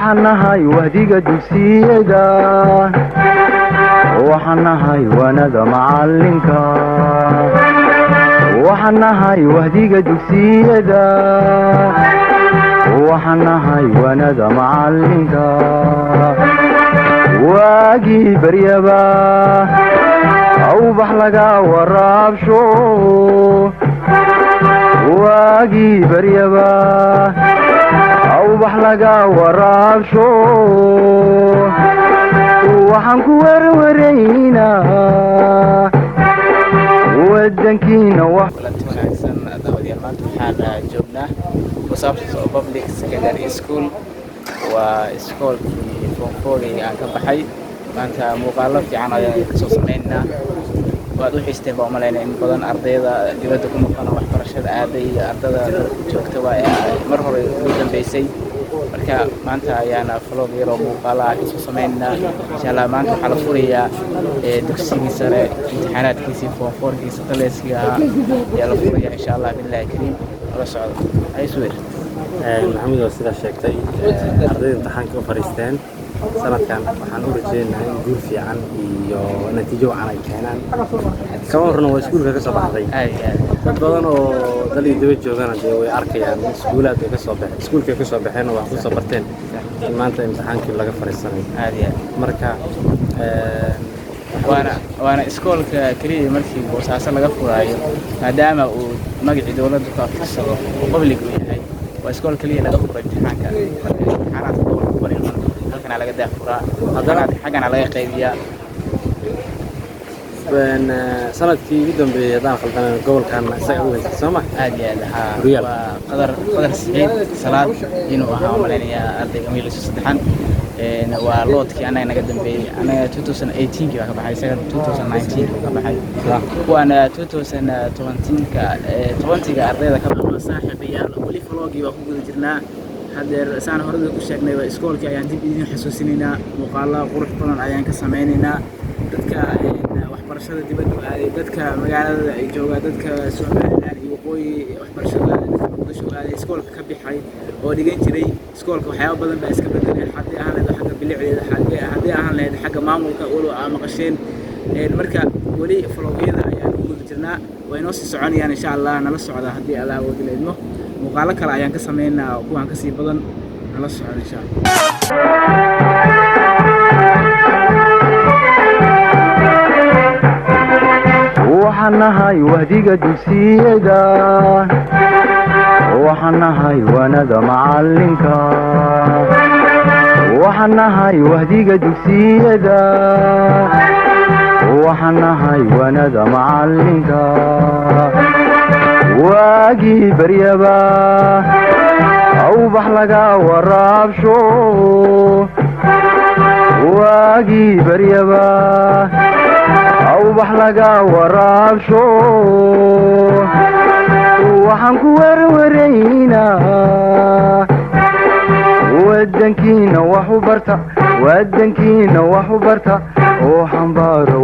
waxanahay wahdiga dugsiyada waxanahay wanada macalinka waxanahay wahdiga dugsiyada waxanahay wanada macalinka waagi baryaba awbax laga waraabsho waagi baryaba awbax laga waraabsho waxaan ku warwaraynaa wadankiina wax wanaagsan daawadayaal maanta waxaan joognaa Wasaabs Public Secondary School waa iskoolkii foonfoogii aan ka baxay maanta muuqaalo fiican ayaan ka soo sameynaa waad u xiisteen baa umaleynaa in badan ardayda dibadda ku maqan waxbarashada aaday ardada joogta waa mar hore ugu dambeysay marka maanta ayaana vlog yar oo muuqaalo ah ka soo sameynaa insha Allah maanta waxaa la furayaa dugsigii sare imtixaanaadkiisii foonfoorkiisa taleeskiga ahaa ayaa la furayaa insha Allah billahi kariim la socdo ay suweer maxamed oo sida sheegtay ardayda imtixaanka u fariisteen sanadkan waxaan u rajeynayaa in guul fiican iyo natiijo wacan ay keenaan kama horna waa iskuulka ka soo baxday dad badan oo dalii dibadda joogana dee way arkayaan iskuulaad ay ka soo baxeen iskuulka ka soo baxeen wax ku soo barteen in maanta imtixaankii laga fariisanay marka waana iskoolka kaliya markii boosaaso laga furaayo maadaama uu magacii dawladdu ka fiirsado oo public uu yahay waa iskool kaliya laga furay imtixaanka imtixaanaadka gobolka Bariil halkan laga daafuraa haddana xagana laga qaybiyaa sanadkii ugu dambeeyay hadaan khaldanay gobolkan isaga u haystay Soomaa aad qadar saxiid salaad inuu ahaa umaleynaya ardayga miilis saddexan waa loodkii anaga naga dambeeyay anaga 2018 ka baxay isaga 2019 ka baxay waana 2020 ka ardayda ka baxay saaxiibayaal wali vlogii waa ku guda jirnaa hadeer saan horada ku sheegnay waa iskoolkii ayaan dib idin xasuusinaynaa muuqaalo qurux badan ayaan ka sameynaynaa dadka waxbarashada dibadda aaday dadka magaalada ay joogaan dadka Soomaaliland iyo waqooyi waxbarashada muqdisho aaday iskoolka ka bixay oo dhigan jiray iskoolka waxyaabo badan baa iska bedelay hadii aan leedahay xagga bilicdeeda hadii aan leedahay xagga maamulka oo aan maqasheen marka wali vlogyada ayaan ku guda jirnaa way noo sii soconayaan insha Allah nala socda hadii Allah wadi leedmo muuqaalo kale ayaan ka sameynaa kuwan ka sii badan nala socda insha Allah waxanahay wahdiga dugsiyada waxanahay wanada macalinka waxanahay wahdiga dugsiyada waxanahay wanada macalinka waagi baryaba awbax laga waraabsho waagi baryaba awbax laga waraabsho waxaan ku warwaraynaa wadankiina wax u barta oo xambaaro